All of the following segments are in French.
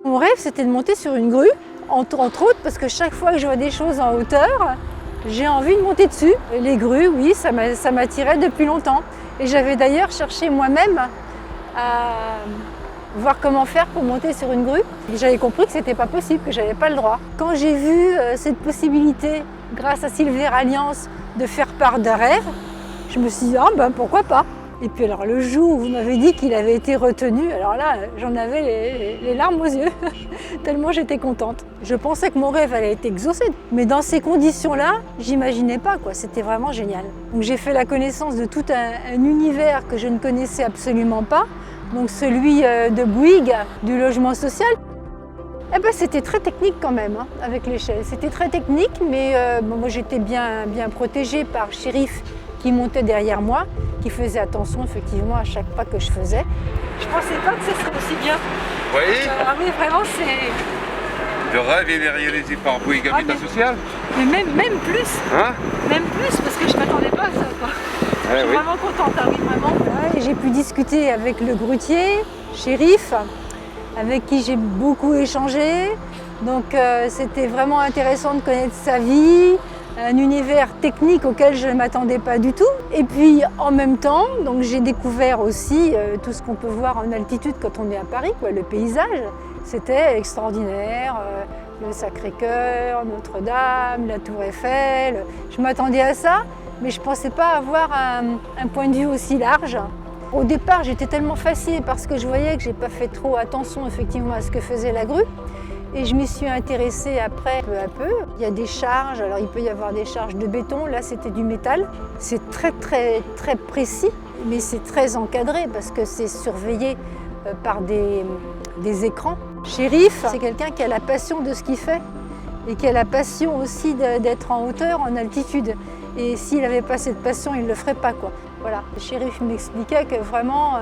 Mon rêve, c'était de monter sur une grue, entre autres, parce que chaque fois que je vois des choses en hauteur, j'ai envie de monter dessus. Et les grues, oui, ça m'attirait depuis longtemps. Et j'avais d'ailleurs cherché moi-même à voir comment faire pour monter sur une grue. J'avais compris que c'était pas possible, que j'avais pas le droit. Quand j'ai vu cette possibilité, grâce à Silver Alliance, de faire part d'un rêve, je me suis dit, ah ben pourquoi pas. Et puis alors le jour où vous m'avez dit qu'il avait été retenu, alors là j'en avais les larmes aux yeux, tellement j'étais contente. Je pensais que mon rêve allait être exaucé, mais dans ces conditions-là, j'imaginais pas quoi, c'était vraiment génial. Donc j'ai fait la connaissance de tout un univers que je ne connaissais absolument pas, donc celui de Bouygues, du logement social. Eh ben, c'était très technique quand même, hein, avec l'échelle. C'était très technique, mais moi j'étais bien protégée par Chérif qui montait derrière moi, qui faisait attention effectivement à chaque pas que je faisais. Je pensais pas que ce serait aussi bien. Oui. Ah oui, vraiment c'est... Le rêve est réalisé par Bouygues Habitat Social. Mais même plus. Hein? Même plus, parce que je m'attendais pas à ça, quoi. Je suis vraiment contente, ah oui, vraiment. Ouais, j'ai pu discuter avec le grutier, Chérif, avec qui j'ai beaucoup échangé. Donc c'était vraiment intéressant de connaître sa vie, un univers technique auquel je ne m'attendais pas du tout. Et puis en même temps, donc j'ai découvert aussi tout ce qu'on peut voir en altitude quand on est à Paris, quoi, le paysage. C'était extraordinaire, le Sacré-Cœur, Notre-Dame, la Tour Eiffel. Je m'attendais à ça, mais je ne pensais pas avoir un point de vue aussi large. Au départ, j'étais tellement fascinée parce que je voyais que je n'ai pas fait trop attention effectivement à ce que faisait la grue. Et je m'y suis intéressée après, peu à peu. Il y a des charges, alors il peut y avoir des charges de béton, là c'était du métal. C'est très précis, mais c'est très encadré parce que c'est surveillé par des écrans. Chérif, c'est quelqu'un qui a la passion de ce qu'il fait et qui a la passion aussi d'être en hauteur, en altitude. Et s'il n'avait pas cette passion, il ne le ferait pas, quoi. Voilà. Chérif m'expliquait que vraiment...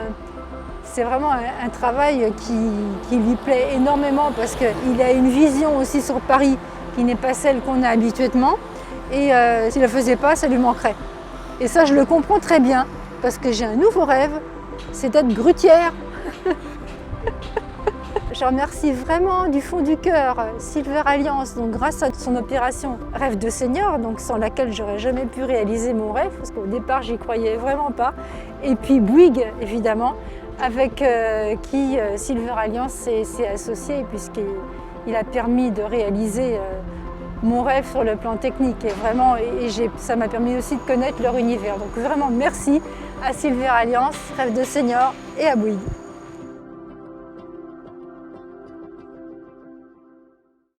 c'est vraiment un travail qui lui plaît énormément parce qu'il a une vision aussi sur Paris qui n'est pas celle qu'on a habituellement. Et s'il ne le faisait pas, ça lui manquerait. Et ça, je le comprends très bien parce que j'ai un nouveau rêve, c'est d'être grutière. Je remercie vraiment du fond du cœur Silver Alliance, donc grâce à son opération Rêve de Senior, donc sans laquelle j'aurais jamais pu réaliser mon rêve, parce qu'au départ, j'y croyais vraiment pas. Et puis Bouygues, évidemment, avec qui Silver Alliance s'est associé, puisqu'il a permis de réaliser mon rêve sur le plan technique. Et vraiment, ça m'a permis aussi de connaître leur univers. Donc vraiment, merci à Silver Alliance, Rêve de Senior et à Bouygues.